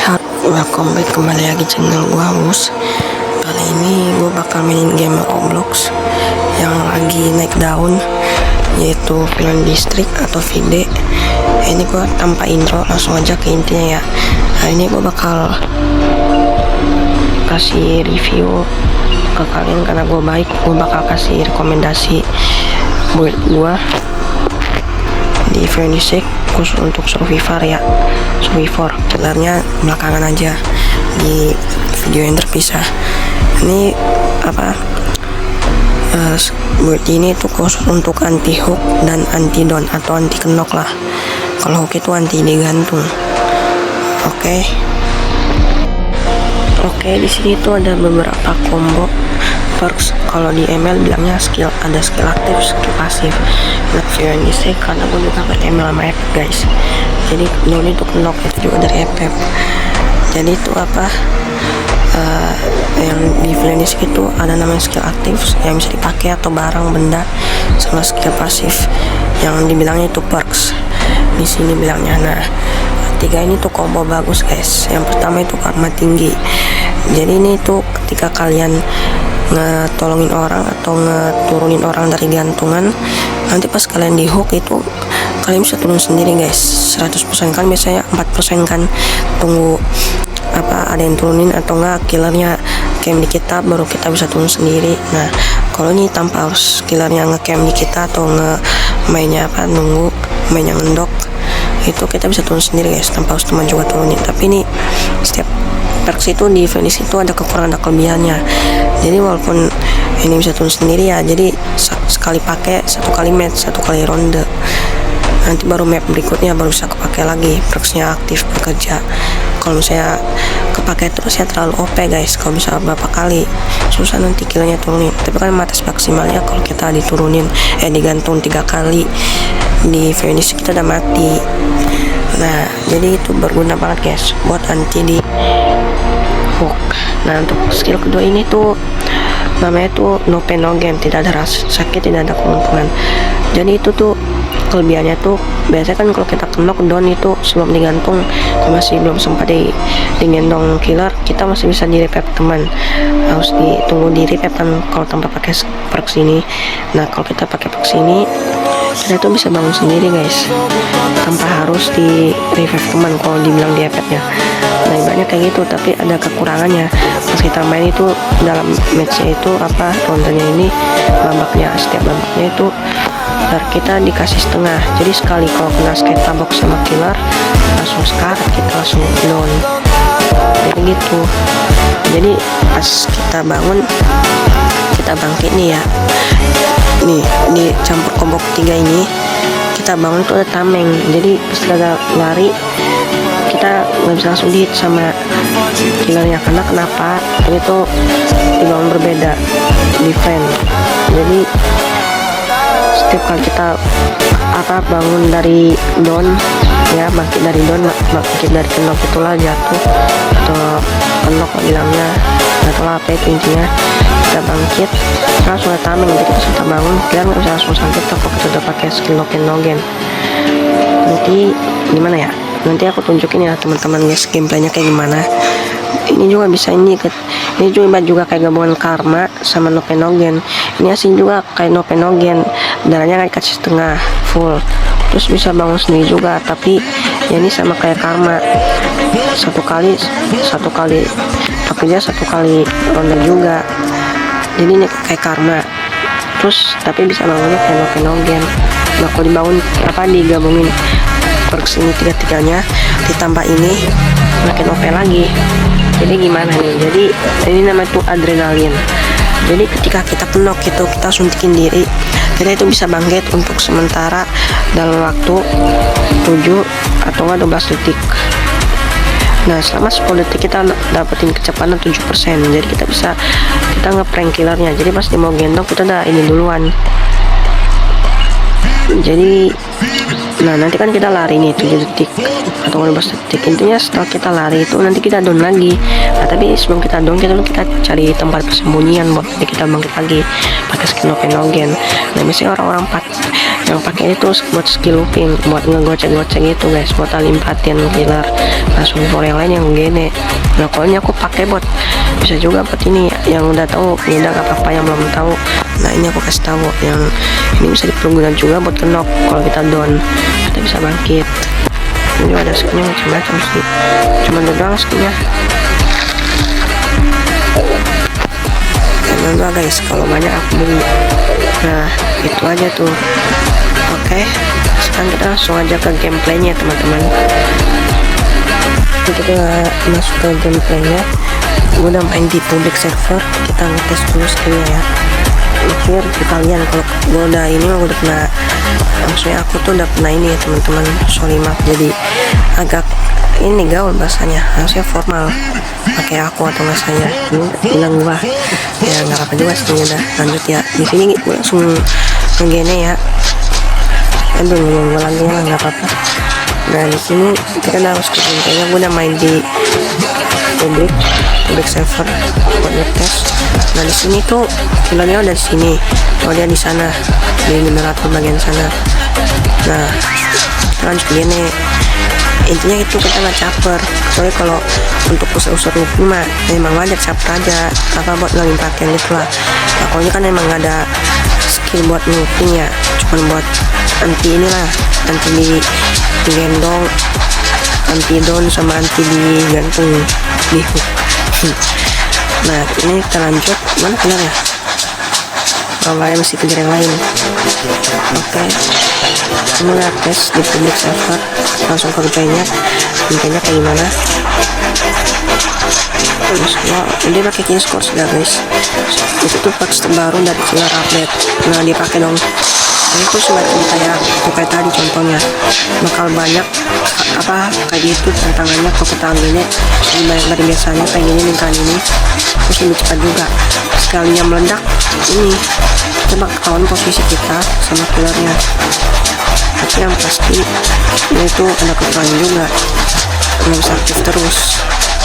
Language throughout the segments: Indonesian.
Sehat, welcome back kembali lagi channel gua Bus. Kali ini gue bakal mainin game Roblox yang lagi naik daun, yaitu Villain District atau VD. Ini gue tanpa intro langsung aja ke intinya ya. Nah ini gue bakal kasih review ke kalian karena gue baik. Gue bakal kasih rekomendasi buat gue di Villain District khusus untuk survivor ya. Survivor killernya belakangan aja di video yang terpisah. Ini apa buat ini tuh khusus untuk anti hook dan anti down atau anti kenok lah. Kalau hook itu anti digantung. Oke, di sini tuh ada beberapa combo perks. Kalau di ML bilangnya skill, ada skill aktif, skill pasif. Nah, Villain District karena gue juga pakai ML sama FF guys. Jadi down itu knock itu juga dari FF. Jadi itu apa yang di Villain District itu ada namanya skill aktif yang bisa dipakai atau barang benda, sama skill pasif yang dibilangnya itu perks. Di sini bilangnya. Nah, tiga ini tuh combo bagus guys. Yang pertama itu karma tinggi. Jadi ini tuh ketika kalian ngetolongin orang atau ngeturunin orang dari gantungan, nanti pas kalian di hook itu kalian bisa turun sendiri guys. 100% kan biasanya 4% kan tunggu apa ada yang turunin atau enggak killernya camp di kita baru kita bisa turun sendiri. Nah kalau ini tanpa harus killernya ngecamp di kita atau mainnya apa nunggu mainnya ngendok, itu kita bisa turun sendiri guys tanpa harus teman juga turunin. Tapi ini setiap perks itu di finish itu ada kekurangan, ada kelebihannya. Jadi walaupun ini bisa turun sendiri ya, jadi sekali pakai, satu kali match, satu kali ronde, nanti baru map berikutnya baru bisa kepake lagi, perksnya aktif bekerja. Kalau misalnya kepake terus ya terlalu OP guys. Kalau bisa berapa kali susah nanti killnya turunin. Tapi kan batas maksimalnya kalau kita diturunin digantung 3 kali di finish kita udah mati. Nah jadi itu berguna banget guys buat anti di hook. Nah untuk skill kedua ini tuh namanya tuh no pain no gain, tidak ada rasa sakit, tidak ada keuntungan. Jadi itu tuh kelebihannya tuh biasanya kan kalau kita knock down itu sebelum digantung masih belum sempat digendong killer, kita masih bisa di revive teman, harus ditunggu di revive kan kalau tanpa pakai perks ini. Nah kalau kita pakai perks ini kita tuh bisa bangun sendiri guys tanpa harus di revive teman kalau dibilang di efeknya. Nah banyak kayak gitu, tapi ada kekurangannya pas kita main itu dalam matchnya itu apa rondenya ini babaknya, setiap babaknya itu kita dikasih setengah. Jadi sekali kalau kena skate tabok sama killer langsung sekarat, kita langsung down. Jadi gitu. Jadi pas kita bangun, kita bangkit nih ya, nih di campur combo ketiga ini kita bangun itu ada tameng. Jadi pas ada lari kita nggak bisa langsung di hit sama killernya karena kenapa ini tuh dibangun berbeda defense. Jadi setiap kali kita apa bangun dari down ya, bangkit dari down, bangkit dari kenok itulah jatuh atau kenok bilangnya atau apa itu intinya, kita bangkit langsung ada tameng. Jadi kita sudah bangun kita nggak bisa langsung sampai kalau kita udah pakai skill no pain no gain. Nanti gimana ya, nanti aku tunjukin ya teman-teman guys gameplaynya kayak gimana. Ini juga bisa ini juga kayak gabungan karma sama no pain no gain. Ini asing juga kayak no pain no gain, darahnya kayak kasih setengah full, terus bisa bangun sendiri juga. Tapi ya ini sama kayak karma, satu kali pakai satu kali ronde juga. Jadi ini kayak karma terus tapi bisa bangunnya kayak no pain no gain. Nah kalau dibangun apa digabungin perks ini tiga-tiganya ditambah ini makin OP lagi. Jadi gimana nih, jadi ini namanya tuh adrenalin. Jadi ketika kita knock itu kita suntikin diri, kita itu bisa bangkit untuk sementara dalam waktu 7 atau 12 detik. Nah selama 10 detik kita dapetin kecepatan 7%. Jadi kita ngeprank killernya. Jadi pas dia mau gendong kita udah ini duluan. Jadi Nah nanti kan kita lari nih 7 detik atau 15 detik. Intinya setelah kita lari itu nanti kita down lagi. Nah tapi sebelum kita down kita cari tempat persembunyian buat nanti kita bangkit lagi pakai skill Noken. Nah biasanya orang-orang yang pakai itu buat skill looping, buat ngegocek-gocek itu guys, buat alimpatin killer langsung for yang lain yang gini. Nah kalau ini aku pakai buat bisa juga buat ini yang udah tahu ya udah gak apa-apa, yang belum tahu nah ini aku kasih tahu yang ini bisa dipergunakan juga buat knock kalau kita down kita bisa bangkit. Ini ada skinnya macam-macam sih, cuma doang skinnya enggak guys, kalau banyak aku beli. Nah itu aja tuh. Oke, sekarang kita langsung aja ke gameplaynya teman-teman. Kita masuk ke gameplaynya. Gue udah main di public server, kita ngetes dulu skillnya ya. Mikir di kalian kalau gue udah ini mah udah pernah, maksudnya aku tuh udah pernah ini ya teman-teman, sorry maaf jadi agak ini gaul bahasanya, harusnya formal pakai aku atau nggak saya ini bilang gua ya nggak apa juga sih. Udah lanjut ya, di sini gue langsung ngegene ya, aduh ngomong lagi lah nggak apa-apa. Nah di sini kita harus kayaknya gue udah main di public server buat ngetes. Nah di sini tuh killernya udah di sini, oh dia di sana di generator bagian sana. Nah lanjut gini, intinya itu kita nggak caper, kecuali kalau untuk usur-usur looping mah memang wajar caper aja apa buat ngelimpatin gitu lah. Nah kalau ini kan emang nggak ada skill buat looping ya, cuman buat anti inilah, anti digendong, anti down sama anti digantung di hook. Nah ini kita lanjut, mana kelar ya, kalau yang masih kejar yang lain. Oke, ini lihat tes di public server, langsung ke gameplaynya kayak gimana. Terus dia pakai king score sudah guys, itu tuh patch terbaru dari killer update. Nah dia pakai dong, ini tuh semacam kayak tadi contohnya, bakal banyak apa kayak gitu tantangannya kalau kita ambilnya lebih banyak dari biasanya kayak gini lingkaran ini, terus lebih cepat juga. Sekalinya meledak ini kita bakal ketahuan posisi kita sama killernya. Tapi yang pasti ini tuh ada kekurangan juga, nggak bisa aktif terus.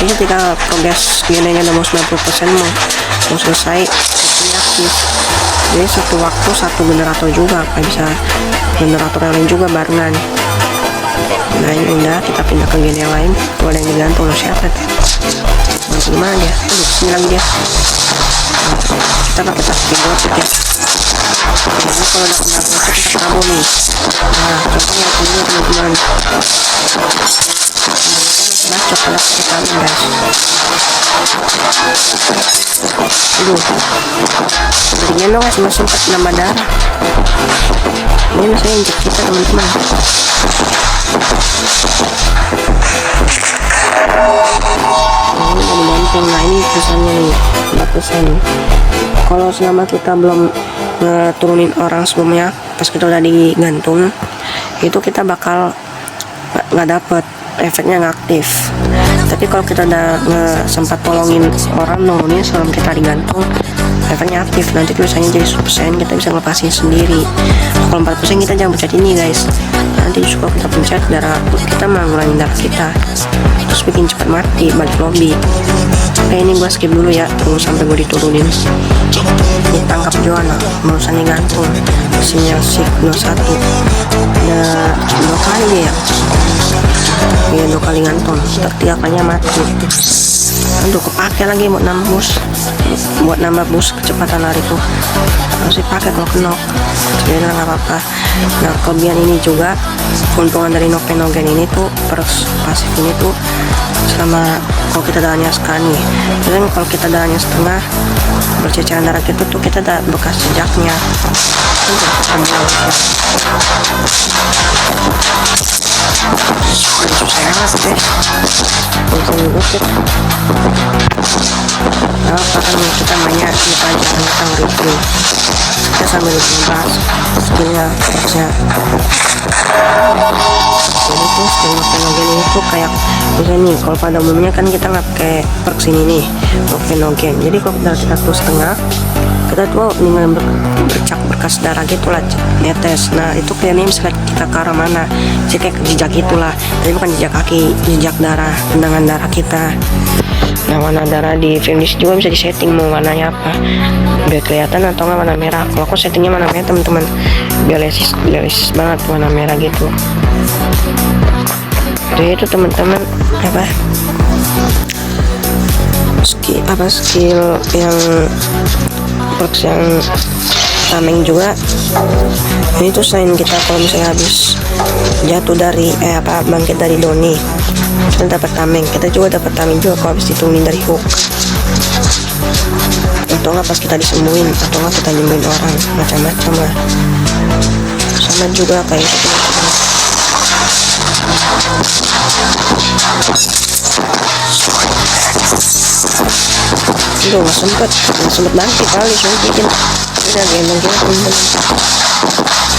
Jadi ketika progres genenya udah mau 90% mau selesai ini aktif. Jadi satu waktu satu generator juga, kayak bisa generator yang lain juga barengan. Nah ini udah, kita pindah ke gen yang lain. Tuh ada yang digantung, siapa tuh? Nanti gimana dia? Aduh, sini lagi dia. Kita pakai taktik gocek ya. Jadi kalau udah kena gocek kita kabur nih. Nah contohnya ini teman-teman, bacok kalau kita guys. Aduh, jadinya dong guys, masih sempat nambah darah. Ini masih injek kita teman-teman. Ini mau dibanting. Nah ini pesannya nih 4%. Kalau selama kita belum turunin orang sebelumnya, pas kita udah digantung itu kita bakal nggak dapet efeknya, nggak aktif. Tapi kalau kita udah sempat tolongin orang nurunin sebelum kita digantung, efeknya aktif. Nanti tulisannya jadi 100%, kita bisa ngelepasin sendiri. Kalau 4% kita jangan pencet ini guys, nanti kalau kita pencet darah kita ngurangin darah kita, terus bikin cepat mati balik lobby. Ini gua skip dulu ya, tunggu sampai gua diturunin. Ditangkap Joanna, barusan digantung. Sinyal shift 21 ada 2 kali dia ya. Iya 2 kali gantung, 3 kalinya mati. Aduh kepake lagi buat nambah boost kecepatan lari tuh harus dipakai kalau kena. Jadi nggak apa-apa. Nah kelebihan ini juga, keuntungan dari Noken ini tuh perks pasif ini tuh, selama kalau kita darahnya sekali, dan kalau kita darahnya setengah, berceceran darah kita tuh kita ada bekas jejaknya. Susah banget deh untuk ngikut. Nah, kan kita banyak kita jangan tentang review, kita sambil membahas skillnya, perksnya. Jadi tuh skill Noken itu kayak misalnya nih, kalau pada umumnya kan kita nggak pakai perks ini nih Noken. Jadi kalau kita tuh setengah, kita tuh ninggalin bercak bekas darah gitulah, netes. Nah itu kayaknya misalnya kita ke arah mana, jadi kayak jejak itulah, tapi bukan jejak kaki, jejak darah, tendangan darah kita. Nah warna darah di finish juga bisa disetting mau warnanya apa, biar kelihatan atau nggak warna merah. Kalau aku settingnya warna merah teman-teman, biar lesis banget warna merah gitu. Jadi itu teman-teman apa skill yang perks yang tameng juga. Ini tuh selain kita kalau misalnya habis jatuh dari bangkit dari doni, kita dapat tameng. Kita juga dapat tameng juga kalau habis diturunin dari hook, atau nggak pas kita disembuhin, atau nggak kita nyembuhin orang, macam-macam lah. Sama juga kayak itu. Nggak sempet bangkit kali, cuma bikin udah gendong kita temen-temen.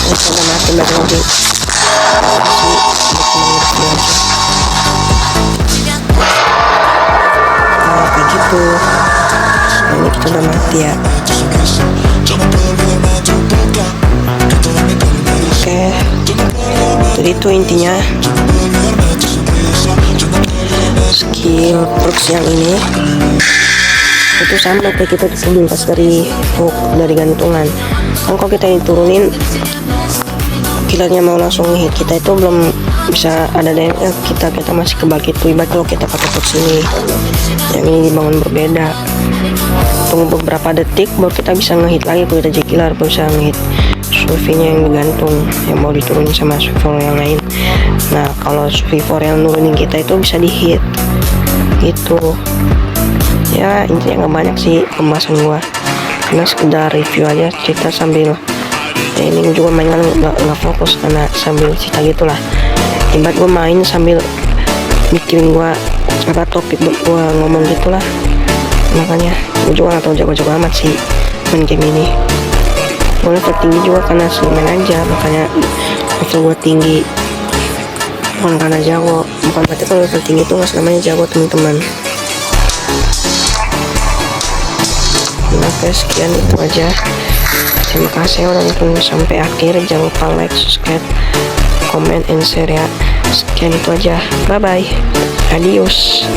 Ya udah mati balik lagi. Nah kayak gitu. Nah ini kita udah mati ya. Oke, jadi itu intinya skill perks yang ini itu sama kayak kita disembuhin pas dari hook, dari gantungan. Kan kalau kita diturunin, killernya mau langsung hit kita itu belum bisa ada DMF, kita masih kebal gitu. Ibarat kalau kita pakai perks ini, yang ini dibangun berbeda, tunggu beberapa detik baru kita bisa ngehit lagi. Kalau kita killer baru bisa ngehit surveinya yang digantung, yang mau diturunin sama survivor yang lain. Nah kalau survivor yang nurunin kita itu bisa dihit gitu ya. Intinya nggak banyak sih pembahasan gua, karena sekedar review aja, cerita sambil ya ini juga main kan nggak fokus karena sambil cerita gitulah. Ibarat gua main sambil mikirin gua apa topik gua ngomong gitulah. Makanya gua juga nggak tahu jago-jago amat sih main game ini. Gua level tinggi juga karena sering main aja, makanya level gua tinggi, bukan karena jago. Bukan berarti kalau level tinggi itu nggak selamanya jago teman-teman. Oke, sekian itu aja. Terima kasih udah nonton sampai akhir. Jangan lupa like, subscribe, comment, and share ya. Sekian itu aja. Bye bye. Adios.